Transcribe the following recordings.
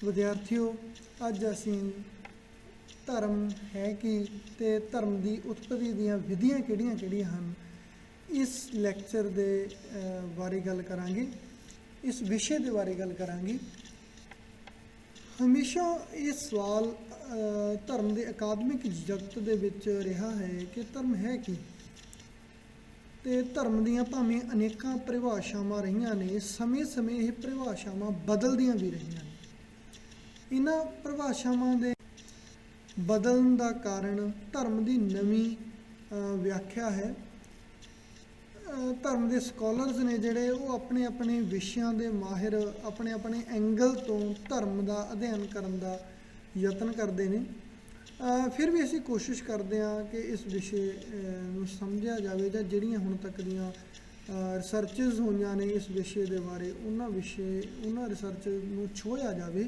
विद्यार्थियों अज असी धर्म है कि ते धर्म की उत्पत्ति दीयां विधियां किहड़ियां किहड़ियां हन इस लैक्चर दे बारे गल करांगे। इस विषय के बारे गल करांगे। हमेशा ये सवाल धर्म के अकादमिक जगत दे विच रहा है कि धर्म है की, ते धर्म दीयां भावें अनेकां परिभाषावां रहियां ने, समय समय ये परिभाषावां बदलदियां भी रहियां ने। इन्हां परिभाषावां दे बदलण का कारण धर्म की नवीं व्याख्या है। धर्म के स्कॉलर्स ने जिहड़े वो अपने अपने विषयां दे माहिर अपने अपने एंगल तो धर्म का अध्ययन करन दा यतन करते हैं। फिर भी असी कोशिश करते हैं कि इस विषय नूं समझिया जाए जां जिहड़ियां हुण तक दीयां रिसर्चिज होईयां ने इस विषय के बारे उन्हां रिसर्च नूं छोया जाए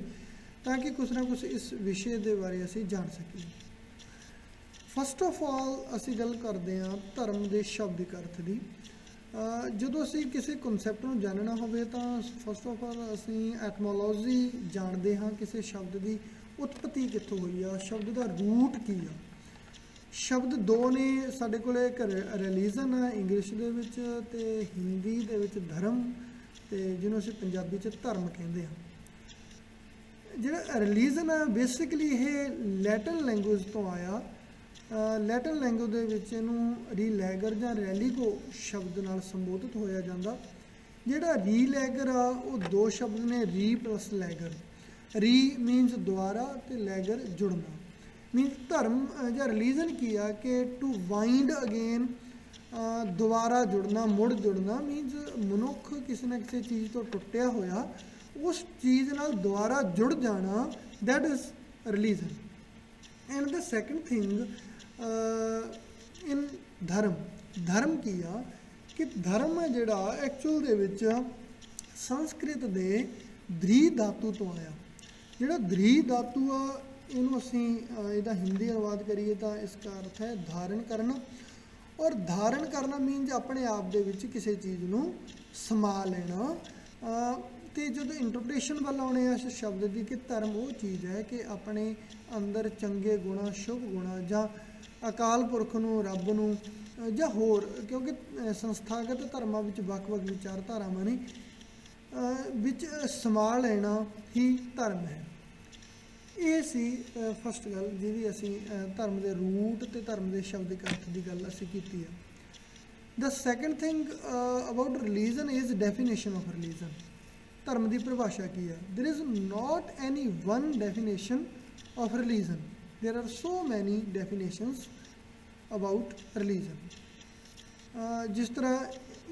ताकि कुछ ना कुछ इस विषय के बारे असी जान सकीए। फस्ट ऑफ ऑल असी गल करते हैं धर्म के शब्दिक अर्थ की। जो असी किसी कॉन्सैप्ट को जानना होवे तो फस्ट ऑफ ऑल असी एटमोलॉजी जानते हाँ, किसी शब्द की उत्पत्ति कित्थों हुई आ, शब्द का रूट की आ। शब्द दो ने साडे कोल, एक रिलीजन है इंग्लिश दे विच ते हिंदी दे विच धर्म, ते जिन्हों असी पंजाबी च धर्म कहते हैं। जिहड़ा रिलीजन है बेसिकली ये लैटिन लैंगुएज तो आया। लैटिन लैंगुएज दे विच इहनूं रीलैगर जां रैलीगो शब्द नाल संबोधित होया जांदा। जिहड़ा रीलैगर आ वो दो शब्द ने, री प्लस लैगर। री मीनस द्वारा ते लैगर जुड़ना। मीनस धर्म जां रिलीजन की आ कि टू वाइंड अगेन, दोबारा जुड़ना, मुड़ जुड़ना। मीनस मनुख किसी ना किसी चीज़ तो टुटिया होया उस चीज़ नाल दोबारा जुड़ जाना, that is religion. And the second thing in धर्म, धर्म की आ कि धर्म है जिहड़ा एक्चुअल दे विच संस्कृत दे द्री धातु तो आया। जिहड़ा द्री धातु आ इहनूं असीं इहदा हिंदी अनुवाद करिए तो इसका अर्थ है धारण करना। और धारण करना मीनस अपने आप दे विच किसी चीज़ नूं समा लेना। तो जो इंटरप्रेशन वाल आने इस शब्द की कि धर्म वो चीज़ है कि अपने अंदर चंगे गुणा, शुभ गुणा जां अकाल पुरख नूं, रब नूं जां होर, क्योंकि संस्थागत धर्मां विच वख-वख विचारधारावां ने विच समा लेना ही धर्म है। ये सी फस्ट गल जिहदी असीं धर्म के रूट ते धर्म के शब्दिक अर्थ की गल असीं कीती है। The second thing about religion is definition of religion. धर्म की परिभाषा की है। There is not any one definition of religion, there are so many definitions about religion. जिस तरह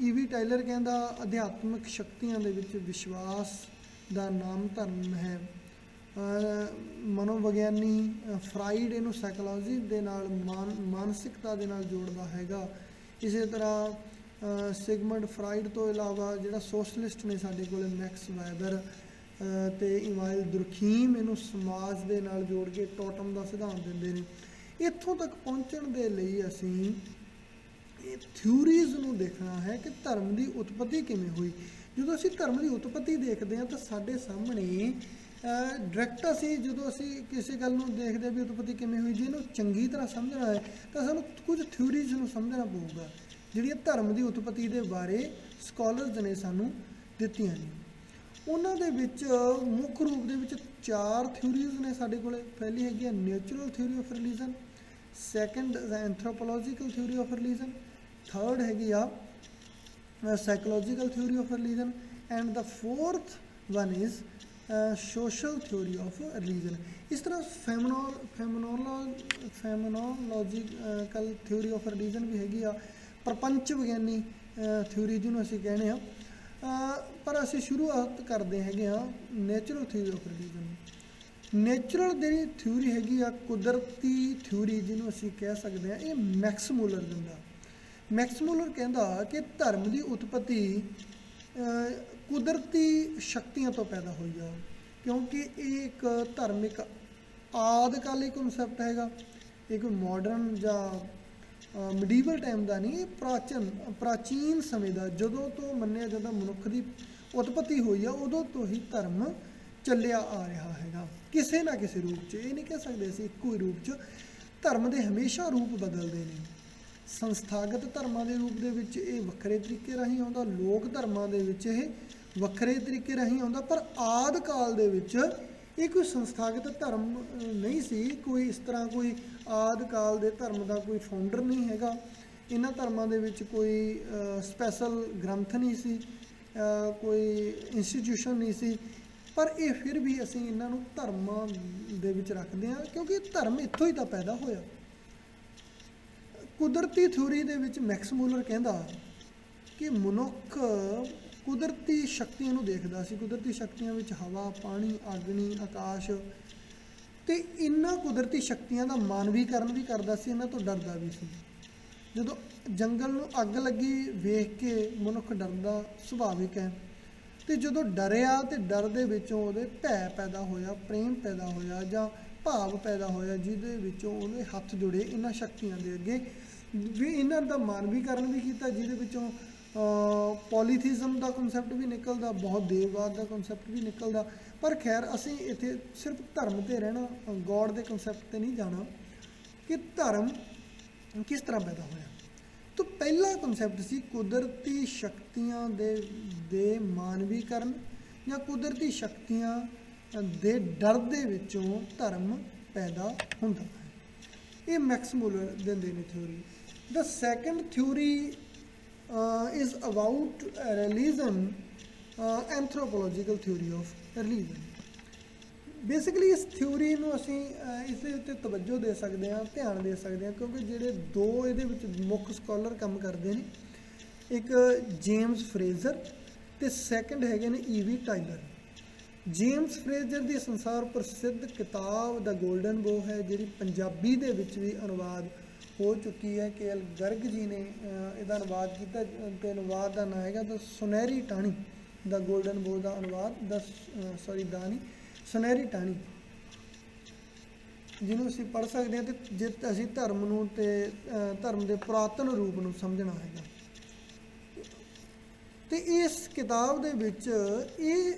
ईवी टाइलर कहता अध्यात्मिक शक्तियां दे विच विश्वास का नाम धर्म है। मनोविग्यानी फ्राइड इनू साइकोलॉजी दे नाल मानसिकता दे नाल जोड़दा हैगा। इसी तरह सिगमंड फ्राइड तो इलावा जिहड़ा सोशलिस्ट ने साडे कोल मैक्स वेबर ते इमाइल दुर्खीम इनू समाज दे नाल जोड़ के टोटम का सिद्धांत दिंदे ने। इत्थों तक पहुँचण दे लई असीं थ्योरीज़ नूं देखना है कि धर्म की उत्पत्ति किवें हुई। जो असीं धर्म की उत्पत्ति देखते हैं तो साडे सामने डायरैक्ट असीं जो असीं किसी गल नूं देखदे भी उत्पत्ति किवें हुई, जे इहनूं चंगी तरह समझना है तो सानूं कुछ थ्योरीज़ नूं समझना पऊगा जिहड़ियां धर्म की उत्पत्ति के बारे स्कॉलर्स ने सानूं दित्तियां ने। उन्हां दे विच मुख रूप दे विच चार थ्योरीज़ ने साडे कोले। पहली हैगी natural theory of religion, second anthropological theory of religion, third हैगी psychological theory of religion and the fourth one is social theory of religion. इस तरह फेमनोलॉजिकल थ्योरी ऑफ रिलीजन भी हैगी आ, प्रपंच विग्यानी थ्योरी जिन्होंने असीं कहने पर असीं शुरुआत करते हैं natural theory of religion. Natural the theory हैगी आ कुदरती थ्योरी जिन्होंने असीं कह सकते हैं। ये मैक्स मूलर दिंदा। मैक्स मूलर कहता कि धर्म की उत्पत्ति कुदरती शक्तियों तो पैदा हुई आ, क्योंकि एक धर्म एक आदकाली कॉन्सैप्ट हैगा, एक मॉडर्न या मिडीवल टाइम का नहीं, प्राचीन समय का जदों तो मन्निया जाता मनुख की उत्पत्ति हुई है उदों तो ही धर्म ਚੱਲਿਆ ਆ ਰਿਹਾ ਹੈਗਾ ਕਿਸੇ ਨਾ ਕਿਸੇ ਰੂਪ 'ਚ। ਇਹ ਨਹੀਂ ਕਹਿ ਸਕਦੇ ਅਸੀਂ ਇੱਕੋ ਹੀ ਰੂਪ 'ਚ। ਧਰਮ ਦੇ ਹਮੇਸ਼ਾ ਰੂਪ ਬਦਲਦੇ ਨੇ। ਸੰਸਥਾਗਤ ਧਰਮਾਂ ਦੇ ਰੂਪ ਦੇ ਵਿੱਚ ਇਹ ਵੱਖਰੇ ਤਰੀਕੇ ਰਾਹੀਂ ਆਉਂਦਾ, ਲੋਕ ਧਰਮਾਂ ਦੇ ਵਿੱਚ ਇਹ ਵੱਖਰੇ ਤਰੀਕੇ ਰਾਹੀਂ ਆਉਂਦਾ। ਪਰ ਆਦਿ ਕਾਲ ਦੇ ਵਿੱਚ ਇਹ ਕੋਈ ਸੰਸਥਾਗਤ ਧਰਮ ਨਹੀਂ ਸੀ। ਕੋਈ ਇਸ ਤਰ੍ਹਾਂ ਕੋਈ ਆਦਿ ਕਾਲ ਦੇ ਧਰਮ ਦਾ ਕੋਈ ਫਾਊਂਡਰ ਨਹੀਂ ਹੈਗਾ। ਇਹਨਾਂ ਧਰਮਾਂ ਦੇ ਵਿੱਚ ਕੋਈ ਸਪੈਸ਼ਲ ਗ੍ਰੰਥ ਨਹੀਂ ਸੀ, ਕੋਈ ਇੰਸਟੀਟਿਊਸ਼ਨ ਨਹੀਂ ਸੀ। ਪਰ ਇਹ ਫਿਰ ਵੀ ਅਸੀਂ ਇਹਨਾਂ ਨੂੰ ਧਰਮਾਂ ਦੇ ਵਿੱਚ ਰੱਖਦੇ ਹਾਂ ਕਿਉਂਕਿ ਧਰਮ ਇੱਥੋਂ ਹੀ ਤਾਂ ਪੈਦਾ ਹੋਇਆ। ਕੁਦਰਤੀ ਥਿਊਰੀ ਦੇ ਵਿੱਚ ਮੈਕਸ ਮੂਲਰ ਕਹਿੰਦਾ ਕਿ ਮਨੁੱਖ ਕੁਦਰਤੀ ਸ਼ਕਤੀਆਂ ਨੂੰ ਦੇਖਦਾ ਸੀ। ਕੁਦਰਤੀ ਸ਼ਕਤੀਆਂ ਵਿੱਚ ਹਵਾ, ਪਾਣੀ, ਅਗਨੀ, ਆਕਾਸ਼, ਤੇ ਇਹਨਾਂ ਕੁਦਰਤੀ ਸ਼ਕਤੀਆਂ ਦਾ ਮਾਨਵੀਕਰਨ ਵੀ ਕਰਦਾ ਸੀ, ਇਹਨਾਂ ਤੋਂ ਡਰਦਾ ਵੀ ਸੀ। ਜਦੋਂ ਜੰਗਲ ਨੂੰ ਅੱਗ ਲੱਗੀ ਵੇਖ ਕੇ ਮਨੁੱਖ ਡਰਦਾ ਸੁਭਾਵਿਕ ਹੈ। ਤੇ ਜਦੋਂ ਡਰਿਆ ਤੇ ਡਰ ਦੇ ਵਿੱਚੋਂ ਉਹਦੇ ਭੈ ਪੈਦਾ ਹੋਇਆ, ਪ੍ਰੇਮ ਪੈਦਾ ਹੋਇਆ ਜਾਂ ਭਾਵ ਪੈਦਾ ਹੋਇਆ, ਜਿਹਦੇ ਵਿੱਚੋਂ ਉਹਦੇ ਹੱਥ ਜੁੜੇ ਇਹਨਾਂ ਸ਼ਕਤੀਆਂ ਦੇ ਅੱਗੇ ਵੀ। ਇਹਨਾਂ ਦਾ ਮਾਨਵੀਕਰਨ ਵੀ ਕੀਤਾ, ਜਿਹਦੇ ਵਿੱਚੋਂ ਪੋਲੀਥੀਜ਼ਮ ਦਾ ਕਨਸੈਪਟ ਵੀ ਨਿਕਲਦਾ, ਬਹੁਤ ਦੇਵਵਾਦ ਦਾ ਕਨਸੈਪਟ ਵੀ ਨਿਕਲਦਾ। ਪਰ ਖੈਰ ਅਸੀਂ ਇੱਥੇ ਸਿਰਫ ਧਰਮ 'ਤੇ ਰਹਿਣਾ, ਗੋਡ ਦੇ ਕਨਸੈਪਟ 'ਤੇ ਨਹੀਂ ਜਾਣਾ ਕਿ ਧਰਮ ਕਿਸ ਤਰ੍ਹਾਂ ਪੈਦਾ ਹੋਇਆ। ਤਾਂ ਪਹਿਲਾ ਕਨਸੈਪਟ ਸੀ ਕੁਦਰਤੀ ਸ਼ਕਤੀਆਂ ਦੇ ਮਾਨਵੀਕਰਨ ਜਾਂ ਕੁਦਰਤੀ ਸ਼ਕਤੀਆਂ ਦੇ ਡਰ ਦੇ ਵਿੱਚੋਂ ਧਰਮ ਪੈਦਾ ਹੁੰਦਾ ਹੈ। ਇਹ ਮੈਕਸ ਮੂਲਰ ਦਿੰਦੇ ਨੇ theory. The second theory is about religion, anthropological theory of religion. Basically ਇਸ ਥਿਊਰੀ ਨੂੰ ਅਸੀਂ ਇਸ ਦੇ ਉੱਤੇ ਤਵੱਜੋ ਦੇ ਸਕਦੇ ਹਾਂ, ਧਿਆਨ ਦੇ ਸਕਦੇ ਹਾਂ, ਕਿਉਂਕਿ ਜਿਹੜੇ ਦੋ ਇਹਦੇ ਵਿੱਚ ਮੁੱਖ ਸਕਾਲਰ ਕੰਮ ਕਰਦੇ ਨੇ, ਇੱਕ ਜੇਮਸ ਫਰੇਜ਼ਰ ਤੇ ਸੈਕੰਡ ਹੈਗੇ ਨੇ ਈਵੀ ਟਾਇਲਰ। ਜੇਮਸ ਫਰੇਜ਼ਰ ਦੀ ਸੰਸਾਰ ਪ੍ਰਸਿੱਧ ਕਿਤਾਬ ਦਾ ਗੋਲਡਨ ਬੋ ਹੈ, ਜਿਹੜੀ ਪੰਜਾਬੀ ਦੇ ਵਿੱਚ ਵੀ ਅਨੁਵਾਦ ਹੋ ਚੁੱਕੀ ਹੈ। ਕੇ ਐਲ ਗਰਗ ਜੀ ਨੇ ਇਹਦਾ ਅਨੁਵਾਦ ਕੀਤਾ ਤੇ ਅਨੁਵਾਦ ਦਾ ਨਾਂ ਹੈਗਾ ਦਾ ਸੁਨਹਿਰੀ ਟਾਹਣੀ। ਦਾ ਗੋਲਡਨ ਬੋ ਦਾ ਅਨੁਵਾਦ ਦਾ ਸੁਨਹਿਰੀ ਟਾਹਣੀ, ਜਿਹਨੂੰ ਅਸੀਂ ਪੜ੍ਹ ਸਕਦੇ ਹਾਂ। ਤੇ ਜੇ ਅਸੀਂ ਧਰਮ ਨੂੰ ਤੇ ਧਰਮ ਦੇ ਪੁਰਾਤਨ ਰੂਪ ਨੂੰ ਸਮਝਣਾ ਹੈਗਾ, ਤੇ ਇਸ ਕਿਤਾਬ ਦੇ ਵਿੱਚ ਇਹ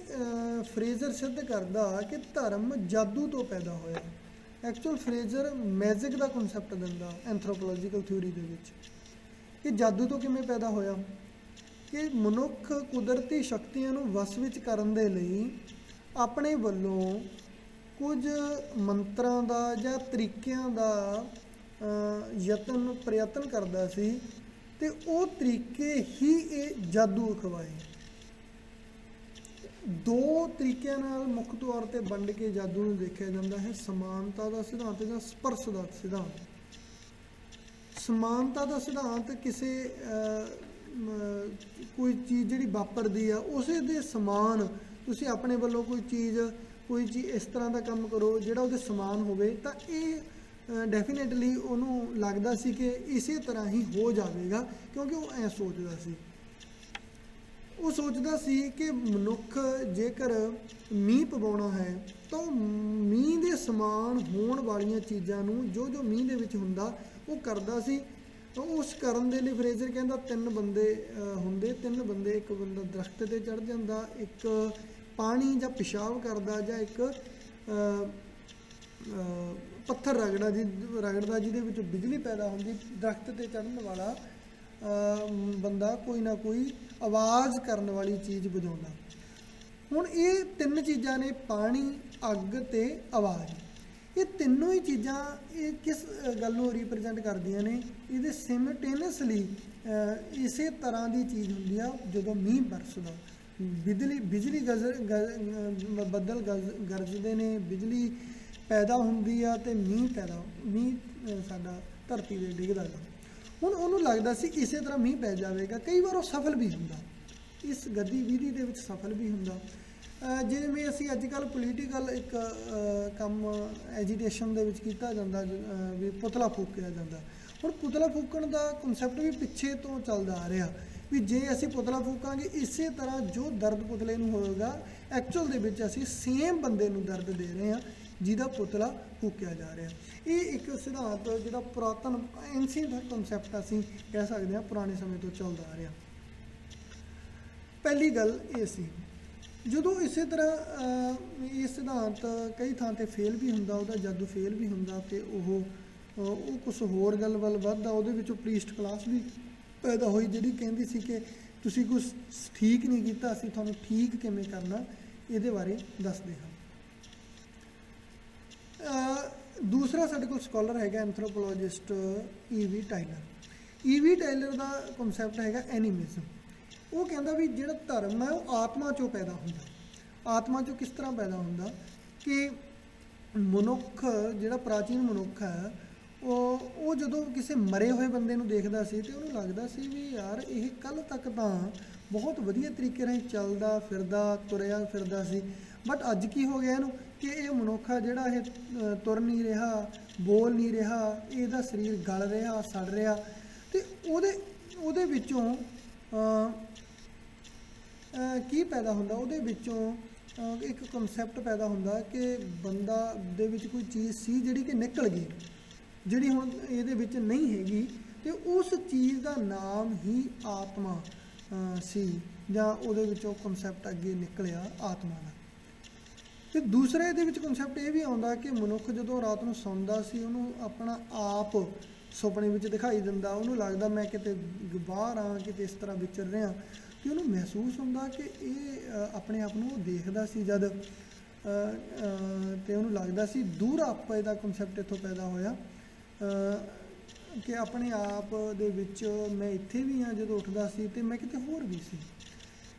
ਫਰੇਜ਼ਰ ਸਿੱਧ ਕਰਦਾ ਕਿ ਧਰਮ ਜਾਦੂ ਤੋਂ ਪੈਦਾ ਹੋਇਆ। ਐਕਚੁਅਲ ਫਰੇਜ਼ਰ ਮੈਜਿਕ ਦਾ ਕਨਸੈਪਟ ਦਿੰਦਾ ਐਂਥਰੋਪੋਲੋਜੀਕਲ ਥਿਊਰੀ ਦੇ ਵਿੱਚ ਕਿ ਜਾਦੂ ਤੋਂ ਕਿਵੇਂ ਪੈਦਾ ਹੋਇਆ। ਕਿ ਮਨੁੱਖ ਕੁਦਰਤੀ ਸ਼ਕਤੀਆਂ ਨੂੰ ਵਸ ਵਿੱਚ ਕਰਨ ਦੇ ਲਈ ਆਪਣੇ ਵੱਲੋਂ ਕੁਝ ਮੰਤਰਾਂ ਦਾ ਜਾਂ ਤਰੀਕਿਆਂ ਦਾ ਪ੍ਰਯਤਨ ਕਰਦਾ ਸੀ, ਤੇ ਉਹ ਤਰੀਕੇ ਹੀ ਇਹ ਜਾਦੂ ਅਖਵਾਏ। ਦੋ ਤਰੀਕਿਆਂ ਨਾਲ ਮੁੱਖ ਤੌਰ 'ਤੇ ਵੰਡ ਕੇ ਜਾਦੂ ਨੂੰ ਦੇਖਿਆ ਜਾਂਦਾ ਹੈ, ਸਮਾਨਤਾ ਦਾ ਸਿਧਾਂਤ ਜਾਂ ਸਪਰਸ਼ ਦਾ ਸਿਧਾਂਤ। ਸਮਾਨਤਾ ਦਾ ਸਿਧਾਂਤ ਕਿਸੇ ਕੋਈ ਚੀਜ਼ ਜਿਹੜੀ ਵਾਪਰਦੀ ਆ ਉਸੇ ਦੇ ਸਮਾਨ ਤੁਸੀਂ ਆਪਣੇ ਵੱਲੋਂ ਕੋਈ ਚੀਜ਼ ਇਸ ਤਰ੍ਹਾਂ ਦਾ ਕੰਮ ਕਰੋ ਜਿਹੜਾ ਉਹਦੇ ਸਮਾਨ ਹੋਵੇ, ਤਾਂ ਇਹ ਡੈਫੀਨੇਟਲੀ ਉਹਨੂੰ ਲੱਗਦਾ ਸੀ ਕਿ ਇਸੇ ਤਰ੍ਹਾਂ ਹੀ ਹੋ ਜਾਵੇਗਾ, ਕਿਉਂਕਿ ਉਹ ਐਂ ਸੋਚਦਾ ਸੀ। ਉਹ ਸੋਚਦਾ ਸੀ ਕਿ ਮਨੁੱਖ ਜੇਕਰ ਮੀਂਹ ਪਵਾਉਣਾ ਹੈ ਤਾਂ ਮੀਂਹ ਦੇ ਸਮਾਨ ਹੋਣ ਵਾਲੀਆਂ ਚੀਜ਼ਾਂ ਨੂੰ ਜੋ ਮੀਂਹ ਦੇ ਵਿੱਚ ਹੁੰਦਾ ਉਹ ਕਰਦਾ ਸੀ। ਉਸ ਕਰਨ ਦੇ ਲਈ ਫਰੇਜ਼ਰ ਕਹਿੰਦਾ ਤਿੰਨ ਬੰਦੇ ਹੁੰਦੇ, ਤਿੰਨ ਬੰਦੇ, ਇੱਕ ਬੰਦਾ ਦਰਖਤ 'ਤੇ ਚੜ੍ਹ ਜਾਂਦਾ, ਇੱਕ ਪਾਣੀ ਜਾਂ ਪਿਸ਼ਾਬ ਕਰਦਾ, ਜਾਂ ਇੱਕ ਪੱਥਰ ਰਗੜਦਾ ਜਿਹਦੇ ਵਿੱਚ ਬਿਜਲੀ ਪੈਦਾ ਹੁੰਦੀ। ਦਰਖਤ 'ਤੇ ਚੜ੍ਹਨ ਵਾਲਾ ਬੰਦਾ ਕੋਈ ਨਾ ਕੋਈ ਆਵਾਜ਼ ਕਰਨ ਵਾਲੀ ਚੀਜ਼ ਵਜਾਉਂਦਾ। ਹੁਣ ਇਹ ਤਿੰਨ ਚੀਜ਼ਾਂ ਨੇ, ਪਾਣੀ, ਅੱਗ ਤੇ ਆਵਾਜ਼। ਇਹ ਤਿੰਨੋਂ ਹੀ ਚੀਜ਼ਾਂ ਇਹ ਕਿਸ ਗੱਲ ਨੂੰ ਰਿਪਰੈਜ਼ੈਂਟ ਕਰਦੀਆਂ ਨੇ? ਇਹਦੇ ਸਿਮਲਟੇਨੀਅਸਲੀ ਇਸੇ ਤਰ੍ਹਾਂ ਦੀ ਚੀਜ਼ ਹੁੰਦੀ ਆ ਜਦੋਂ ਮੀਂਹ ਬਰਸਦਾ, ਬਿਜਲੀ ਬੱਦਲ ਗਰਜਦੇ ਨੇ, ਬਿਜਲੀ ਪੈਦਾ ਹੁੰਦੀ ਆ ਤੇ ਮੀਂਹ ਸਾਡਾ ਧਰਤੀ 'ਤੇ ਡਿੱਗਦਾ ਗਾ। ਹੁਣ ਉਹਨੂੰ ਲੱਗਦਾ ਸੀ ਇਸੇ ਤਰ੍ਹਾਂ ਮੀਂਹ ਪੈ ਜਾਵੇਗਾ। ਕਈ ਵਾਰ ਉਹ ਸਫਲ ਵੀ ਹੁੰਦਾ, ਇਸ ਗਤੀਵਿਧੀ ਦੇ ਵਿੱਚ ਸਫਲ ਵੀ ਹੁੰਦਾ। ਜਿਵੇਂ ਅਸੀਂ ਅੱਜ ਕੱਲ੍ਹ ਪੋਲੀਟੀਕਲ ਇੱਕ ਕੰਮ ਐਜੀਟੇਸ਼ਨ ਦੇ ਵਿੱਚ ਕੀਤਾ ਜਾਂਦਾ, ਵੀ ਪੁਤਲਾ ਫੂਕਿਆ ਜਾਂਦਾ। ਹੁਣ ਪੁਤਲਾ ਫੂਕਣ ਦਾ ਕਨਸੈਪਟ ਵੀ ਪਿੱਛੇ ਤੋਂ ਚੱਲਦਾ ਆ ਰਿਹਾ, ਵੀ ਜੇ ਅਸੀਂ ਪੁਤਲਾ ਫੂਕਾਂਗੇ ਇਸੇ ਤਰ੍ਹਾਂ ਜੋ ਦਰਦ ਪੁਤਲੇ ਨੂੰ ਹੋਵੇਗਾ, ਐਕਚੁਅਲ ਦੇ ਵਿੱਚ ਅਸੀਂ ਸੇਮ ਬੰਦੇ ਨੂੰ ਦਰਦ ਦੇ ਰਹੇ ਹਾਂ ਜਿਹਦਾ ਪੁਤਲਾ ਫੂਕਿਆ ਜਾ ਰਿਹਾ। ਇਹ ਇੱਕ ਸਿਧਾਂਤ ਜਿਹੜਾ ਪੁਰਾਤਨ ਐਂਸ਼ੀਅੰਟ ਕਨਸੈਪਟ ਅਸੀਂ ਕਹਿ ਸਕਦੇ ਹਾਂ ਪੁਰਾਣੇ ਸਮੇਂ ਤੋਂ ਚੱਲਦਾ ਆ ਰਿਹਾ। ਪਹਿਲੀ ਗੱਲ ਇਹ ਸੀ। ਜਦੋਂ ਇਸੇ ਤਰ੍ਹਾਂ ਇਹ ਸਿਧਾਂਤ ਕਈ ਥਾਂ ਤੇ ਫੇਲ ਵੀ ਹੁੰਦਾ, ਉਹਦਾ ਜਾਦੂ ਫੇਲ ਵੀ ਹੁੰਦਾ, ਤੇ ਉਹ ਕੁਛ ਹੋਰ ਗੱਲ ਵੱਲ ਵੱਧਦਾ। ਉਹਦੇ ਵਿੱਚੋਂ ਪ੍ਰੀਸਟ ਕਲਾਸ ਵੀ ਪੈਦਾ ਹੋਈ ਜਿਹੜੀ ਕਹਿੰਦੀ ਸੀ ਕਿ ਤੁਸੀਂ ਕੁਛ ਠੀਕ ਨਹੀਂ ਕੀਤਾ, ਅਸੀਂ ਤੁਹਾਨੂੰ ਠੀਕ ਕਿਵੇਂ ਕਰਨਾ ਇਹਦੇ ਬਾਰੇ ਦੱਸਦੇ ਹਾਂ। ਦੂਸਰਾ ਸਾਡੇ ਕੋਲ ਸਕਾਲਰ ਹੈਗਾ ਐਂਥਰੋਪੋਲੋਜਿਸਟ ਈ.ਵੀ. ਟਾਇਲਰ। ਈ.ਵੀ. ਟਾਇਲਰ ਦਾ ਕਨਸੈਪਟ ਹੈਗਾ ਐਨੀਮਿਜ਼ਮ। ਉਹ ਕਹਿੰਦਾ ਵੀ ਜਿਹੜਾ ਧਰਮ ਹੈ ਉਹ ਆਤਮਾ 'ਚੋਂ ਪੈਦਾ ਹੁੰਦਾ। ਆਤਮਾ 'ਚੋਂ ਕਿਸ ਤਰ੍ਹਾਂ ਪੈਦਾ ਹੁੰਦਾ ਕਿ ਮਨੁੱਖ ਜਿਹੜਾ ਪ੍ਰਾਚੀਨ ਮਨੁੱਖ ਹੈ ਉਹ ਜਦੋਂ ਕਿਸੇ ਮਰੇ ਹੋਏ ਬੰਦੇ ਨੂੰ ਦੇਖਦਾ ਸੀ ਤੇ ਉਹਨੂੰ ਲੱਗਦਾ ਸੀ ਵੀ ਯਾਰ ਇਹ ਕੱਲ੍ਹ ਤੱਕ ਤਾਂ ਬਹੁਤ ਵਧੀਆ ਤਰੀਕੇ ਨਾਲ ਚੱਲਦਾ ਫਿਰਦਾ ਤੁਰਿਆ ਫਿਰਦਾ ਸੀ, ਬਟ ਅੱਜ ਕੀ ਹੋ ਗਿਆ ਇਹਨੂੰ ਕਿ ਇਹ ਮਨੁੱਖ ਆ ਜਿਹੜਾ ਇਹ ਤੁਰ ਨਹੀਂ ਰਿਹਾ, ਬੋਲ ਨਹੀਂ ਰਿਹਾ, ਇਹਦਾ ਸਰੀਰ ਗਲ ਰਿਹਾ, ਸੜ ਰਿਹਾ। ਤੇ ਉਹਦੇ ਵਿੱਚੋਂ ਕੀ ਪੈਦਾ ਹੁੰਦਾ, ਉਹਦੇ ਵਿੱਚੋਂ ਇੱਕ ਕਨਸੈਪਟ ਪੈਦਾ ਹੁੰਦਾ ਕਿ ਬੰਦਾ ਦੇ ਵਿੱਚ ਕੋਈ ਚੀਜ਼ ਸੀ ਜਿਹੜੀ ਕਿ ਨਿਕਲ ਗਈ, ਜਿਹੜੀ ਹੁਣ ਇਹਦੇ ਵਿੱਚ ਨਹੀਂ ਹੈਗੀ, ਤੇ ਉਸ ਚੀਜ਼ ਦਾ ਨਾਮ ਹੀ ਆਤਮਾ ਸੀ, ਜਾਂ ਉਹਦੇ ਵਿੱਚੋਂ ਕਨਸੈਪਟ ਅੱਗੇ ਨਿਕਲਿਆ ਆਤਮਾ ਦਾ। ਤੇ ਦੂਸਰਾ ਇਹਦੇ ਵਿੱਚ ਕਨਸੈਪਟ ਇਹ ਵੀ ਆਉਂਦਾ ਕਿ ਮਨੁੱਖ ਜਦੋਂ ਰਾਤ ਨੂੰ ਸੌਂਦਾ ਸੀ ਉਹਨੂੰ ਆਪਣਾ ਆਪ ਸੁਪਨੇ ਵਿੱਚ ਦਿਖਾਈ ਦਿੰਦਾ, ਉਹਨੂੰ ਲੱਗਦਾ ਮੈਂ ਕਿਤੇ ਬਾਹਰ ਆ, ਕਿਤੇ ਇਸ ਤਰ੍ਹਾਂ ਵਿਚਰ ਰਿਹਾ, ਤੇ ਉਹਨੂੰ ਮਹਿਸੂਸ ਹੁੰਦਾ ਕਿ ਇਹ ਆਪਣੇ ਆਪ ਨੂੰ ਉਹ ਦੇਖਦਾ ਸੀ ਜਦ, ਤੇ ਉਹਨੂੰ ਲੱਗਦਾ ਸੀ ਦੂਰ ਆਪੇ ਦਾ ਕਨਸੈਪਟ ਇੱਥੋਂ ਪੈਦਾ ਹੋਇਆ ਕਿ ਆਪਣੇ ਆਪ ਦੇ ਵਿੱਚ ਮੈਂ ਇੱਥੇ ਵੀ ਹਾਂ ਜਦੋਂ ਉੱਠਦਾ ਸੀ ਤੇ ਮੈਂ ਕਿਤੇ ਹੋਰ ਵੀ ਸੀ।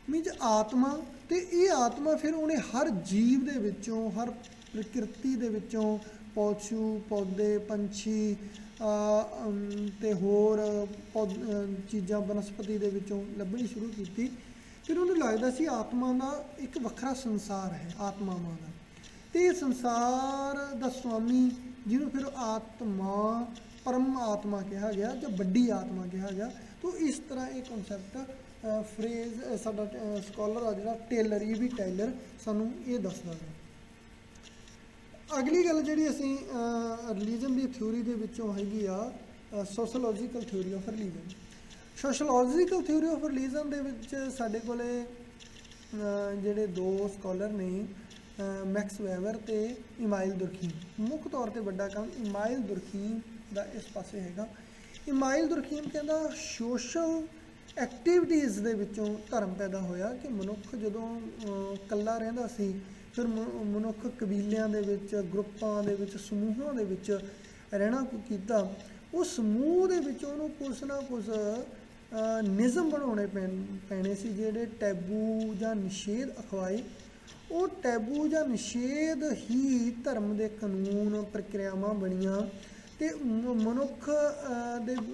ਮੀਨਜ਼ ਆਤਮਾ, ਤੇ ਇਹ ਆਤਮਾ ਫਿਰ ਉਹਨੇ ਹਰ ਜੀਵ ਦੇ ਵਿੱਚੋਂ, ਹਰ ਪ੍ਰਕਿਰਤੀ ਦੇ ਵਿੱਚੋਂ, ਪਸ਼ੂ ਪੌਦੇ ਪੰਛੀ ਤੇ ਹੋਰ ਚੀਜ਼ਾਂ ਬਨਸਪਤੀ ਦੇ ਵਿੱਚੋਂ ਲੱਭਣੀ ਸ਼ੁਰੂ ਕੀਤੀ। ਫਿਰ ਉਹਨੂੰ ਲੱਗਦਾ ਸੀ ਆਤਮਾ ਦਾ ਇੱਕ ਵੱਖਰਾ ਸੰਸਾਰ ਹੈ ਆਤਮਾਵਾਂ ਦਾ, ਤੇ ਇਹ ਸੰਸਾਰ ਦਾ ਸਵਾਮੀ ਜਿਹਨੂੰ ਫਿਰ ਆਤਮਾ ਪਰਮ ਆਤਮਾ ਕਿਹਾ ਗਿਆ ਜਾਂ ਵੱਡੀ ਆਤਮਾ ਕਿਹਾ ਗਿਆ। ਤੋ ਇਸ ਤਰ੍ਹਾਂ ਇਹ ਕਨਸੈਪਟ ਫਰੇਜ਼ ਸਾਡਾ ਸਕਾਲਰ ਆ ਜਿਹੜਾ ਟੇਲਰ, ਈ.ਵੀ. ਟਾਇਲਰ ਸਾਨੂੰ ਇਹ ਦੱਸਦਾ ਹੈ। ਅਗਲੀ ਗੱਲ ਜਿਹੜੀ ਅਸੀਂ ਰਿਲੀਜਨ ਦੀ ਥਿਊਰੀ ਦੇ ਵਿੱਚੋਂ ਹੈਗੀ ਆ sociological theory of religion. Sociological theory of religion ਦੇ ਵਿੱਚ ਸਾਡੇ ਕੋਲੇ ਜਿਹੜੇ ਦੋ ਸਕਾਲਰ ਨੇ ਮੈਕਸ ਵੈਬਰ ਤੇ ਇਮਾਇਲ ਦੁਰਖੀਮ। ਮੁੱਖ ਤੌਰ ਤੇ ਵੱਡਾ ਕੰਮ ਇਮਾਇਲ ਦੁਰਖੀਮ ਦਾ ਇਸ ਪਾਸੇ ਹੈਗਾ। ਇਮਾਇਲ ਦੁਰਖੀਮ ਕਹਿੰਦਾ ਸੋਸ਼ਲ ਐਕਟੀਵਿਟੀਜ਼ ਦੇ ਵਿੱਚੋਂ ਧਰਮ ਪੈਦਾ ਹੋਇਆ ਕਿ ਮਨੁੱਖ ਜਦੋਂ ਇਕੱਲਾ ਰਹਿੰਦਾ ਸੀ, ਫਿਰ ਮਨੁੱਖ ਕਬੀਲਿਆਂ ਦੇ ਵਿੱਚ, ਗਰੁੱਪਾਂ ਦੇ ਵਿੱਚ, ਸਮੂਹਾਂ ਦੇ ਵਿੱਚ ਰਹਿਣਾ ਕੀਤਾ। ਉਹ ਸਮੂਹ ਦੇ ਵਿੱਚ ਉਹਨੂੰ ਕੁਛ ਨਾ ਕੁਛ ਨਿਯਮ ਬਣਾਉਣੇ ਪੈਣੇ ਸੀ ਜਿਹੜੇ ਟੈਬੂ ਜਾਂ ਨਿਸ਼ੇਧ ਅਖਵਾਏ। ਉਹ ਟੈਬੂ ਜਾਂ ਨਿਸ਼ੇਧ ਹੀ ਧਰਮ ਦੇ ਕਾਨੂੰਨ ਪ੍ਰਕਿਰਿਆਵਾਂ ਬਣੀਆਂ, ਤੇ ਮਨੁੱਖ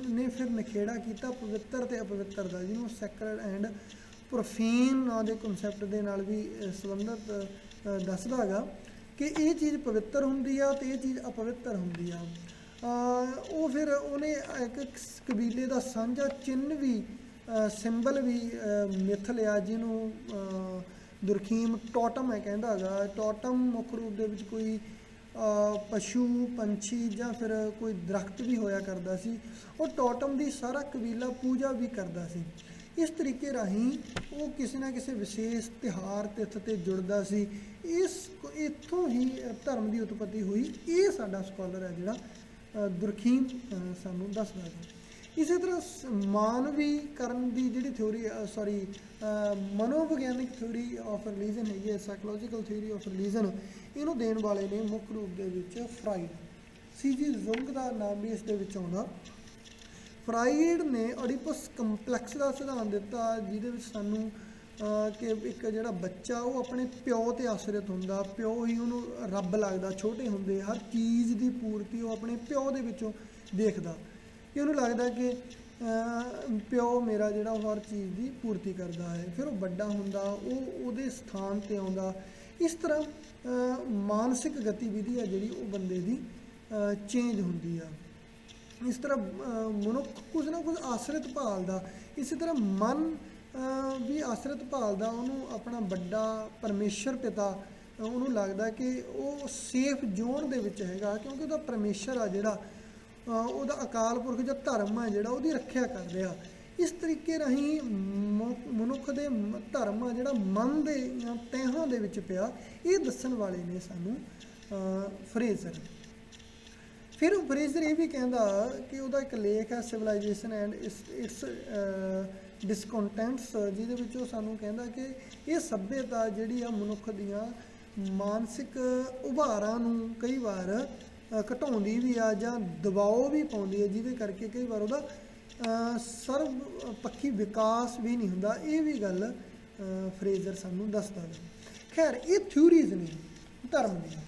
ਨੇ ਫਿਰ ਨਿਖੇੜਾ ਕੀਤਾ ਪਵਿੱਤਰ ਤੇ ਅਪਵਿੱਤਰ ਦਾ, ਜਿਹਨੂੰ ਸੈਕਰਡ ਐਂਡ ਪ੍ਰੋਫੇਨ ਨਾਂ ਦੇ ਕਨਸੈਪਟ ਦੇ ਨਾਲ ਵੀ ਸੰਬੰਧਿਤ ਦੱਸਦਾ ਹੈਗਾ ਕਿ ਇਹ ਚੀਜ਼ ਪਵਿੱਤਰ ਹੁੰਦੀ ਆ ਤੇ ਇਹ ਚੀਜ਼ ਅਪਵਿੱਤਰ ਹੁੰਦੀ ਆ। ਉਹ ਫਿਰ ਉਹਨੇ ਇੱਕ ਕਬੀਲੇ ਦਾ ਸਾਂਝਾ ਚਿੰਨ੍ਹ ਵੀ, ਸਿੰਬਲ ਵੀ ਮਿੱਥ ਲਿਆ, ਜਿਹਨੂੰ ਦੁਰਖੀਮ ਟੋਟਮ ਹੈ ਕਹਿੰਦਾ ਹੈਗਾ। ਟੋਟਮ ਮੁੱਖ ਰੂਪ ਦੇ ਵਿੱਚ ਕੋਈ ਪਸ਼ੂ ਪੰਛੀ ਜਾਂ ਫਿਰ ਕੋਈ ਦਰਖਤ ਵੀ ਹੋਇਆ ਕਰਦਾ ਸੀ। ਉਹ ਟੋਟਮ ਦੀ ਸਾਰਾ ਕਬੀਲਾ ਪੂਜਾ ਵੀ ਕਰਦਾ ਸੀ। ਇਸ ਤਰੀਕੇ ਰਾਹੀਂ ਉਹ ਕਿਸੇ ਨਾ ਕਿਸੇ ਵਿਸ਼ੇਸ਼ ਤਿਉਹਾਰ ਤਿੱਥ 'ਤੇ ਜੁੜਦਾ ਸੀ। ਇੱਥੋਂ ਹੀ ਧਰਮ ਦੀ ਉਤਪਤੀ ਹੋਈ। ਇਹ ਸਾਡਾ ਸਕਾਲਰ ਹੈ ਜਿਹੜਾ ਦੁਰਖੀਮ ਸਾਨੂੰ ਦੱਸਦਾ ਹੈ। ਇਸੇ ਤਰ੍ਹਾਂ ਮਾਨਵੀਕਰਨ ਦੀ ਜਿਹੜੀ ਥਿਊਰੀ ਮਨੋਵਿਗਿਆਨਿਕ ਥਿਊਰੀ ਆਫ ਰਿਲੀਜਨ ਹੈਗੀ ਹੈ, ਸਾਈਕੋਲੋਜੀਕਲ ਥਿਊਰੀ ਆਫ ਰਿਲੀਜਨ, ਇਹਨੂੰ ਦੇਣ ਵਾਲੇ ਨੇ ਮੁੱਖ ਰੂਪ ਦੇ ਵਿੱਚ ਫਰਾਇਡ। ਸੀ.ਜੀ. ਜ਼ੁੰਗ ਦਾ ਨਾਮ ਵੀ ਇਸ ਦੇ ਵਿੱਚ ਆਉਂਦਾ। ਫਰਾਇਡ ਨੇ ਔਡੀਪਸ ਕੰਪਲੈਕਸ ਦਾ ਸਿਧਾਂਤ ਦਿੱਤਾ, ਜਿਹਦੇ ਵਿੱਚ ਸਾਨੂੰ ਕਿ ਇੱਕ ਜਿਹੜਾ ਬੱਚਾ ਉਹ ਆਪਣੇ ਪਿਓ 'ਤੇ ਆਸ਼ਰਿਤ ਹੁੰਦਾ, ਪਿਓ ਹੀ ਉਹਨੂੰ ਰੱਬ ਲੱਗਦਾ। ਛੋਟੇ ਹੁੰਦੇ ਹਰ ਚੀਜ਼ ਦੀ ਪੂਰਤੀ ਉਹ ਆਪਣੇ ਪਿਓ ਦੇ ਵਿੱਚੋਂ ਦੇਖਦਾ, ਕਿ ਉਹਨੂੰ ਲੱਗਦਾ ਕਿ ਪਿਓ ਮੇਰਾ ਜਿਹੜਾ ਉਹ ਹਰ ਚੀਜ਼ ਦੀ ਪੂਰਤੀ ਕਰਦਾ ਹੈ। ਫਿਰ ਉਹ ਵੱਡਾ ਹੁੰਦਾ, ਉਹ ਉਹਦੇ ਸਥਾਨ 'ਤੇ ਆਉਂਦਾ। ਇਸ ਤਰ੍ਹਾਂ ਮਾਨਸਿਕ ਗਤੀਵਿਧੀ ਹੈ ਜਿਹੜੀ ਉਹ ਬੰਦੇ ਦੀ ਚੇਂਜ ਹੁੰਦੀ ਆ। ਇਸ ਤਰ੍ਹਾਂ ਮਨੁੱਖ ਕੁਝ ਨਾ ਕੁਝ ਆਸ਼ਰਿਤ ਭਾਲਦਾ। ਇਸੇ ਤਰ੍ਹਾਂ ਮਨ ਵੀ ਆਸ਼ਰਿਤ ਭਾਲਦਾ, ਉਹਨੂੰ ਆਪਣਾ ਵੱਡਾ ਪਰਮੇਸ਼ਰ ਪਿਤਾ ਉਹਨੂੰ ਲੱਗਦਾ ਕਿ ਉਹ ਸੇਫ ਜ਼ੋਨ ਦੇ ਵਿੱਚ ਹੈਗਾ, ਕਿਉਂਕਿ ਉਹਦਾ ਪਰਮੇਸ਼ਰ ਆ ਜਿਹੜਾ ਉਹਦਾ ਅਕਾਲ ਪੁਰਖ ਜਾਂ ਧਰਮ ਹੈ ਜਿਹੜਾ ਉਹਦੀ ਰੱਖਿਆ ਕਰ ਰਿਹਾ। ਇਸ ਤਰੀਕੇ ਰਾਹੀਂ ਮਨੁੱਖ ਦੇ ਧਰਮ ਆ ਜਿਹੜਾ ਮਨ ਦੇ ਤਹਿਾਂ ਦੇ ਵਿੱਚ ਪਿਆ, ਇਹ ਦੱਸਣ ਵਾਲੇ ਨੇ ਸਾਨੂੰ ਫਰੇਜ਼ਰ। ਫਿਰ ਫਰੇਜ਼ਰ ਇਹ ਵੀ ਕਹਿੰਦਾ ਕਿ ਉਹਦਾ ਇੱਕ ਲੇਖ ਹੈ ਸਿਵਲਾਈਜੇਸ਼ਨ ਐਂਡ ਇਟਸ ਡਿਸਕੰਟੈਂਟਸ, ਜਿਹਦੇ ਵਿੱਚ ਉਹ ਸਾਨੂੰ ਕਹਿੰਦਾ ਕਿ ਇਹ ਸੱਭਿਅਤਾ ਜਿਹੜੀ ਆ ਮਨੁੱਖ ਦੀਆਂ ਮਾਨਸਿਕ ਉਭਾਰਾਂ ਨੂੰ ਕਈ ਵਾਰ ਘਟਾਉਂਦੀ ਵੀ ਆ ਜਾਂ ਦਬਾਅ ਵੀ ਪਾਉਂਦੀ ਹੈ, ਜਿਹਦੇ ਕਰਕੇ ਕਈ ਵਾਰ ਉਹਦਾ ਸਰਵ ਪੱਖੀ ਵਿਕਾਸ ਵੀ ਨਹੀਂ ਹੁੰਦਾ। ਇਹ ਵੀ ਗੱਲ ਫਰੇਜ਼ਰ ਸਾਨੂੰ ਦੱਸਦਾ ਹੈ। ਖੈਰ, ਇਹ ਥਿਊਰੀਜ਼ ਨੇ ਧਰਮ ਦੀਆਂ,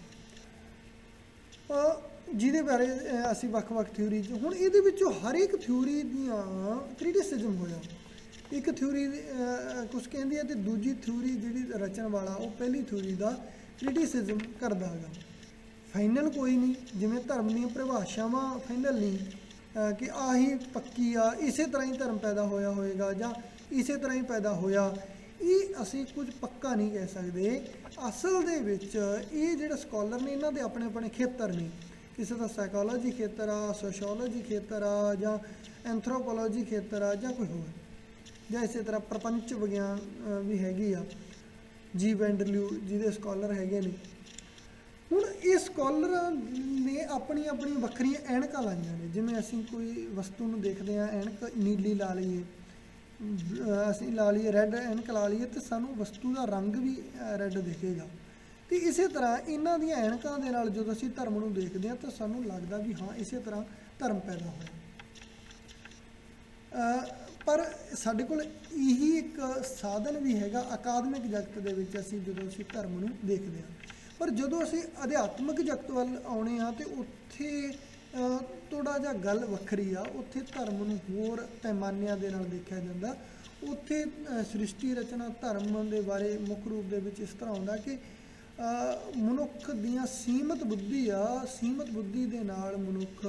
ਜਿਹਦੇ ਬਾਰੇ ਅਸੀਂ ਵੱਖ-ਵੱਖ ਥਿਊਰੀਜ਼, ਹੁਣ ਇਹਦੇ ਵਿੱਚੋਂ ਹਰ ਇੱਕ ਥਿਊਰੀ ਦੀਆਂ ਕ੍ਰਿਟਿਸਿਜ਼ਮ ਹੋਇਆ। ਇੱਕ ਥਿਊਰੀ ਕੁਛ ਕਹਿੰਦੀ ਹੈ ਅਤੇ ਦੂਜੀ ਥਿਊਰੀ ਜਿਹੜੀ ਰਚਣ ਵਾਲਾ ਉਹ ਪਹਿਲੀ ਥਿਊਰੀ ਦਾ ਕ੍ਰਿਟਿਸਿਜ਼ਮ ਕਰਦਾ ਹੈਗਾ। ਫਾਈਨਲ ਕੋਈ ਨਹੀਂ, ਜਿਵੇਂ ਧਰਮ ਦੀਆਂ ਪਰਿਭਾਸ਼ਾਵਾਂ ਫਾਈਨਲ ਨਹੀਂ ਕਿ ਆਹੀ ਪੱਕੀ ਆ, ਇਸੇ ਤਰ੍ਹਾਂ ਹੀ ਧਰਮ ਪੈਦਾ ਹੋਇਆ ਹੋਏਗਾ ਜਾਂ ਇਸੇ ਤਰ੍ਹਾਂ ਹੀ ਪੈਦਾ ਹੋਇਆ, ਇਹ ਅਸੀਂ ਕੁਝ ਪੱਕਾ ਨਹੀਂ ਕਹਿ ਸਕਦੇ। ਅਸਲ ਦੇ ਵਿੱਚ ਇਹ ਜਿਹੜੇ ਸਕਾਲਰ ਨੇ ਇਹਨਾਂ ਦੇ ਆਪਣੇ ਆਪਣੇ ਖੇਤਰ ਨੇ, ਕਿਸੇ ਦਾ ਸਾਈਕੋਲੋਜੀ ਖੇਤਰ ਆ, ਸੋਸ਼ੋਲੋਜੀ ਖੇਤਰ ਆ, ਜਾਂ ਐਂਥਰੋਪੋਲੋਜੀ ਖੇਤਰ ਆ, ਜਾਂ ਕੋਈ ਹੋਰ, ਜਾਂ ਇਸੇ ਤਰ੍ਹਾਂ ਪ੍ਰਪੰਚ ਵਿਗਿਆਨ ਵੀ ਹੈਗੀ ਆ, ਜੀ ਵੈਂਡਰਲਿਊ ਜਿਹਦੇ ਸਕਾਲਰ ਹੈਗੇ ਨੇ। ਹੁਣ ਇਹ ਸਕਾਲਰਾਂ ਨੇ ਆਪਣੀ ਆਪਣੀ ਵੱਖਰੀਆਂ ਐਨਕਾਂ ਲਾਈਆਂ ਨੇ। ਜਿਵੇਂ ਅਸੀਂ ਕੋਈ ਵਸਤੂ ਨੂੰ ਦੇਖਦੇ ਹਾਂ, ਐਨਕ ਨੀਲੀ ਲਾ ਲਈਏ, ਅਸੀਂ ਲਾ ਲਈਏ ਰੈੱਡ ਐਨਕ ਲਾ ਲਈਏ, ਤਾਂ ਸਾਨੂੰ ਵਸਤੂ ਦਾ ਰੰਗ ਵੀ ਰੈੱਡ ਦਿਖੇਗਾ। ਅਤੇ ਇਸੇ ਤਰ੍ਹਾਂ ਇਹਨਾਂ ਦੀਆਂ ਐਨਕਾਂ ਦੇ ਨਾਲ ਜਦੋਂ ਅਸੀਂ ਧਰਮ ਨੂੰ ਦੇਖਦੇ ਹਾਂ ਤਾਂ ਸਾਨੂੰ ਲੱਗਦਾ ਵੀ ਹਾਂ ਇਸੇ ਤਰ੍ਹਾਂ ਧਰਮ ਪੈਦਾ ਹੋਇਆ। ਪਰ ਸਾਡੇ ਕੋਲ ਇਹੀ ਇੱਕ ਸਾਧਨ ਵੀ ਹੈਗਾ ਅਕਾਦਮਿਕ ਜਗਤ ਦੇ ਵਿੱਚ, ਅਸੀਂ ਜਦੋਂ ਅਸੀਂ ਧਰਮ ਨੂੰ ਦੇਖਦੇ ਹਾਂ। ਪਰ ਜਦੋਂ ਅਸੀਂ ਅਧਿਆਤਮਿਕ ਜਗਤ ਵੱਲ ਆਉਣੇ ਹਾਂ ਤਾਂ ਉੱਥੇ ਥੋੜ੍ਹਾ ਜਿਹਾ ਗੱਲ ਵੱਖਰੀ ਆ। ਉੱਥੇ ਧਰਮ ਨੂੰ ਹੋਰ ਪੈਮਾਨਿਆਂ ਦੇ ਨਾਲ ਦੇਖਿਆ ਜਾਂਦਾ। ਉੱਥੇ ਸ੍ਰਿਸ਼ਟੀ ਰਚਨਾ ਧਰਮ ਦੇ ਬਾਰੇ ਮੁੱਖ ਰੂਪ ਦੇ ਵਿੱਚ ਇਸ ਤਰ੍ਹਾਂ ਆਉਂਦਾ ਕਿ ਮਨੁੱਖ ਦੀਆਂ ਸੀਮਤ ਬੁੱਧੀ ਆ, ਸੀਮਤ ਬੁੱਧੀ ਦੇ ਨਾਲ ਮਨੁੱਖ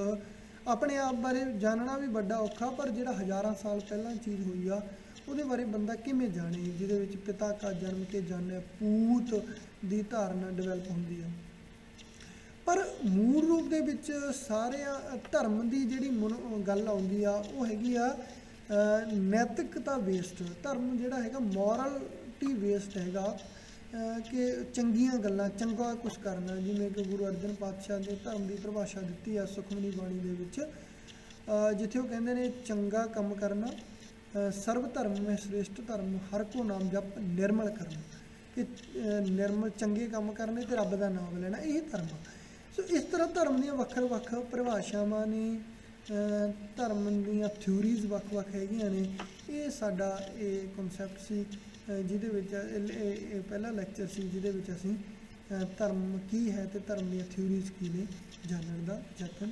ਆਪਣੇ ਆਪ ਬਾਰੇ ਜਾਣਨਾ ਵੀ ਵੱਡਾ ਔਖਾ, ਪਰ ਜਿਹੜਾ ਹਜ਼ਾਰਾਂ ਸਾਲ ਪਹਿਲਾਂ ਚੀਜ਼ ਹੋਈ ਆ ਉਹਦੇ ਬਾਰੇ ਬੰਦਾ ਕਿਵੇਂ ਜਾਣੇ, ਜਿਹਦੇ ਵਿੱਚ ਪਿਤਾ ਕਾ ਜਨਮ ਕੇ ਜਾਣਿਆ ਪੂਤ ਦੀ ਧਾਰਨਾ ਡਿਵੈਲਪ ਹੁੰਦੀ ਆ। ਪਰ ਮੂਲ ਰੂਪ ਦੇ ਵਿੱਚ ਸਾਰਿਆਂ ਧਰਮ ਦੀ ਜਿਹੜੀ ਗੱਲ ਆਉਂਦੀ ਆ ਉਹ ਹੈਗੀ ਆ ਨੈਤਿਕਤਾ ਬੇਸਡ। ਧਰਮ ਜਿਹੜਾ ਹੈਗਾ ਮੋਰਲਟੀ ਬੇਸਡ ਹੈਗਾ ਕਿ ਚੰਗੀਆਂ ਗੱਲਾਂ, ਚੰਗਾ ਕੁਛ ਕਰਨਾ। ਜਿਵੇਂ ਕਿ ਗੁਰੂ ਅਰਜਨ ਪਾਤਸ਼ਾਹ ਨੇ ਧਰਮ ਦੀ ਪਰਿਭਾਸ਼ਾ ਦਿੱਤੀ ਆ ਸੁਖਮਨੀ ਬਾਣੀ ਦੇ ਵਿੱਚ, ਜਿੱਥੇ ਉਹ ਕਹਿੰਦੇ ਨੇ ਚੰਗਾ ਕੰਮ ਕਰਨਾ, ਸਰਬ ਧਰਮ ਮੈਂ ਸ੍ਰੇਸ਼ਟ ਧਰਮ, ਹਰ ਕੋ ਨਾਮ ਜਪ ਨਿਰਮਲ ਕਰਨਾ, ਕਿ ਨਿਰਮਲ ਚੰਗੇ ਕੰਮ ਕਰਨੇ ਅਤੇ ਰੱਬ ਦਾ ਨਾਮ ਲੈਣਾ, ਇਹ ਧਰਮ ਆ। ਸੋ ਇਸ ਤਰ੍ਹਾਂ ਧਰਮ ਦੀਆਂ ਵੱਖ ਪਰਿਭਾਸ਼ਾਵਾਂ ਨੇ, ਧਰਮ ਦੀਆਂ ਥਿਊਰੀਜ਼ ਵੱਖ ਹੈਗੀਆਂ ਨੇ। ਇਹ ਸਾਡਾ ਇਹ ਕਨਸੈਪਟ ਸੀ ਜਿਹਦੇ ਵਿੱਚ ਇਹ ਪਹਿਲਾ ਲੈਕਚਰ ਸੀ ਜਿਹਦੇ ਵਿੱਚ ਅਸੀਂ ਧਰਮ ਕੀ ਹੈ ਅਤੇ ਧਰਮ ਦੀਆਂ ਥਿਊਰੀਜ਼ ਕੀ ਨੇ ਜਾਣਨ ਦਾ ਯਤਨ